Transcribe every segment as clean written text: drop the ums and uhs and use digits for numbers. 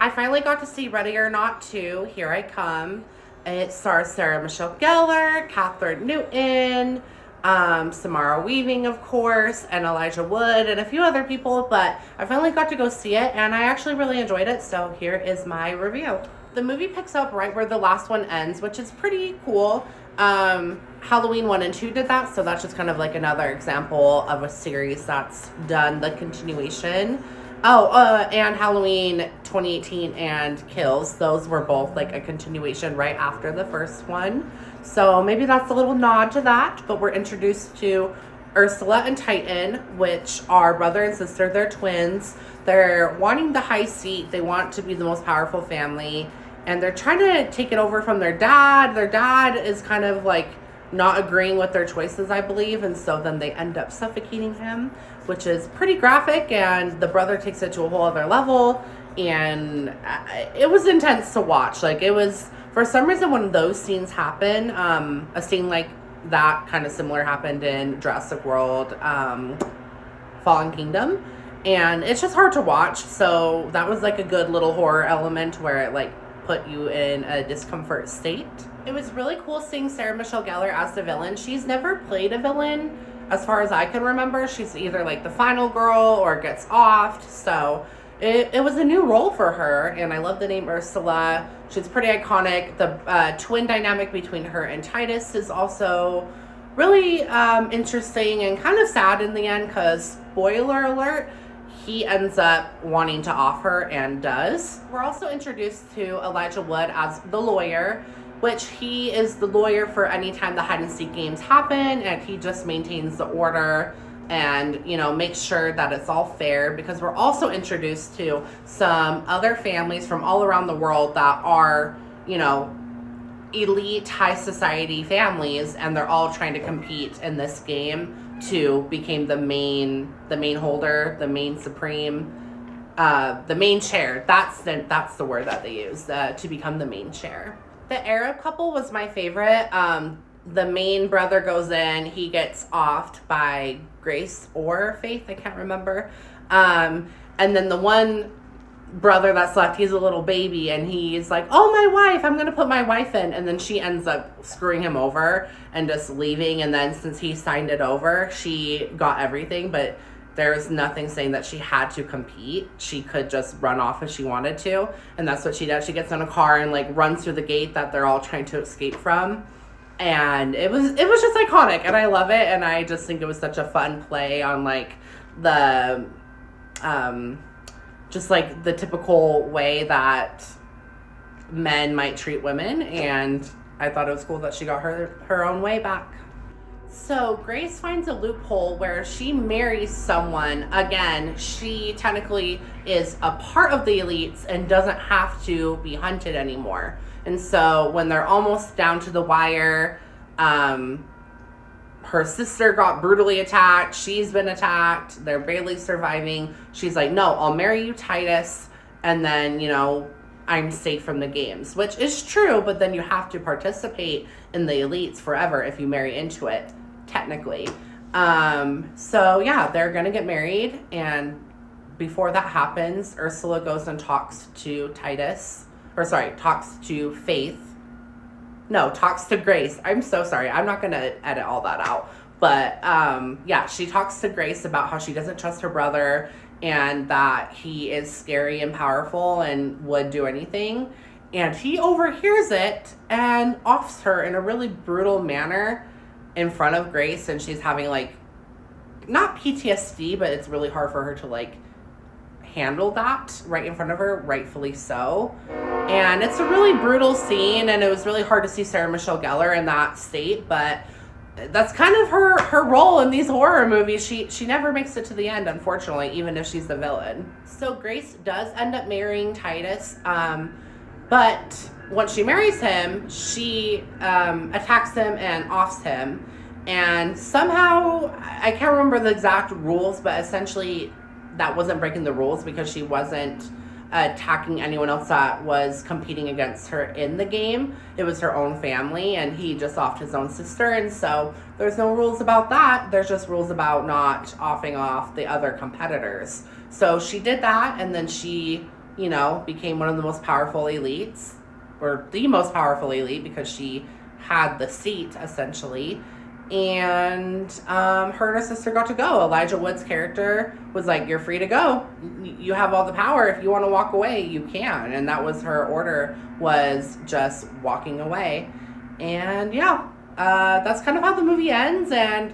I finally got to see Ready or Not 2, Here I Come. It stars Sarah Michelle Gellar, Catherine Newton, Samara Weaving, of course, and Elijah Wood, and a few other people, but I finally got to go see it, and I actually really enjoyed it, so here is my review. The movie picks up right where the last one ends, which is pretty cool. Halloween 1 and 2 did that, so that's just kind of like another example of a series that's done the continuation. And Halloween 2018 and Kills, those were both like a continuation right after the first one. So maybe that's a little nod to that, but we're introduced to Ursula and Titan, which are brother and sister. They're twins. They're wanting the high seat. They want to be the most powerful family, and they're trying to take it over from their dad. Their dad is kind of like not agreeing with their choices, I believe, and so then they end up suffocating him, which is pretty graphic, and the brother takes it to a whole other level, and it was intense to watch. Like, it was, for some reason, when those scenes happen, a scene like that kind of similar happened in Jurassic World, Fallen Kingdom, and it's just hard to watch, so that was like a good little horror element where it like put you in a discomfort state. It was really cool seeing Sarah Michelle Gellar as the villain. She's never played a villain as far as I can remember. She's either like the final girl or gets offed, so it was a new role for her, and I love the name Ursula. She's pretty iconic. The twin dynamic between her and Titus is also really interesting and kind of sad in the end, because, spoiler alert, he ends up wanting to off her and does. We're also introduced to Elijah Wood as the lawyer, which he is the lawyer for any time the hide and seek games happen, and he just maintains the order and, you know, makes sure that it's all fair, because we're also introduced to some other families from all around the world that are, you know, elite high society families, and they're all trying to compete in this game to become the main holder, the main supreme, the main chair. That's the word that they use, to become the main chair. The Arab couple was my favorite. The main brother goes in, he gets offed by Grace or Faith, I can't remember. And then the one brother that's left, he's a little baby, and he's like, oh, my wife, I'm gonna put my wife in, and then she ends up screwing him over and just leaving, and then since he signed it over, she got everything, but there's nothing saying that she had to compete. She could just run off if she wanted to, and that's what she does. She gets in a car and like runs through the gate that they're all trying to escape from, and it was just iconic, and I love it, and I just think it was such a fun play on like the just like the typical way that men might treat women, and I thought it was cool that she got her own way back. So Grace finds a loophole where she marries someone. Again, she technically is a part of the elites and doesn't have to be hunted anymore. And so when they're almost down to the wire, her sister got brutally attacked. She's been attacked. They're barely surviving. She's like, no, I'll marry you, Titus, and then, you know, I'm safe from the games, which is true, but then you have to participate in the elites forever if you marry into it, technically. So yeah, they're gonna get married, and before that happens, Ursula goes and talks to Faith. No, talks to Grace. I'm so sorry. I'm not gonna edit all that out. But yeah, she talks to Grace about how she doesn't trust her brother, and that he is scary and powerful and would do anything. And he overhears it and offs her in a really brutal manner in front of Grace, and she's having like, not PTSD, but it's really hard for her to like handle that right in front of her, rightfully so. And it's a really brutal scene, and it was really hard to see Sarah Michelle Gellar in that state, but that's kind of her role in these horror movies. She never makes it to the end, unfortunately, even if she's the villain. So Grace does end up marrying Titus, but once she marries him, she attacks him and offs him, and somehow, I can't remember the exact rules, but essentially that wasn't breaking the rules, because she wasn't attacking anyone else that was competing against her in the game. It was her own family, and he just offed his own sister, and so there's no rules about that. There's just rules about not offing off the other competitors. So she did that, and then she became one of the most powerful elites, or the most powerful elite, because she had the seat essentially. And her and her sister got to go. Elijah Wood's character was like, "You're free to go. You have all the power. If you want to walk away, you can." And that was her order, was just walking away. And yeah, that's kind of how the movie ends. And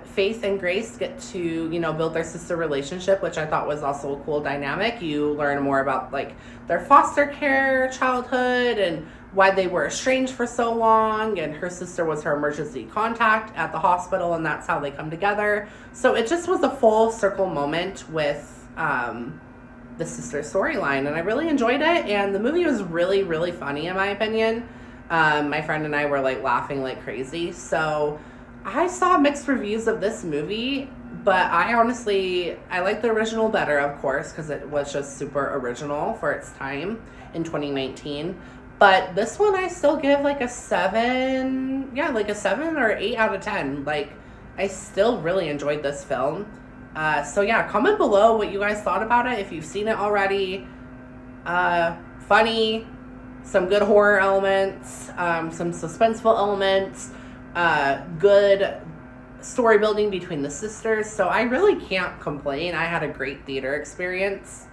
Faith and Grace get to, build their sister relationship, which I thought was also a cool dynamic. You learn more about like their foster care childhood and why they were estranged for so long, and her sister was her emergency contact at the hospital, and that's how they come together. So it just was a full circle moment with the sister storyline, and I really enjoyed it. And the movie was really, really funny in my opinion. My friend and I were like laughing like crazy. So I saw mixed reviews of this movie, but I like the original better, of course, because it was just super original for its time in 2019. But this one I still give like a 7, like a 7 or 8 out of 10. Like, I still really enjoyed this film. So yeah, comment below what you guys thought about it, if you've seen it already. Funny, some good horror elements, some suspenseful elements, good story building between the sisters. So I really can't complain. I had a great theater experience.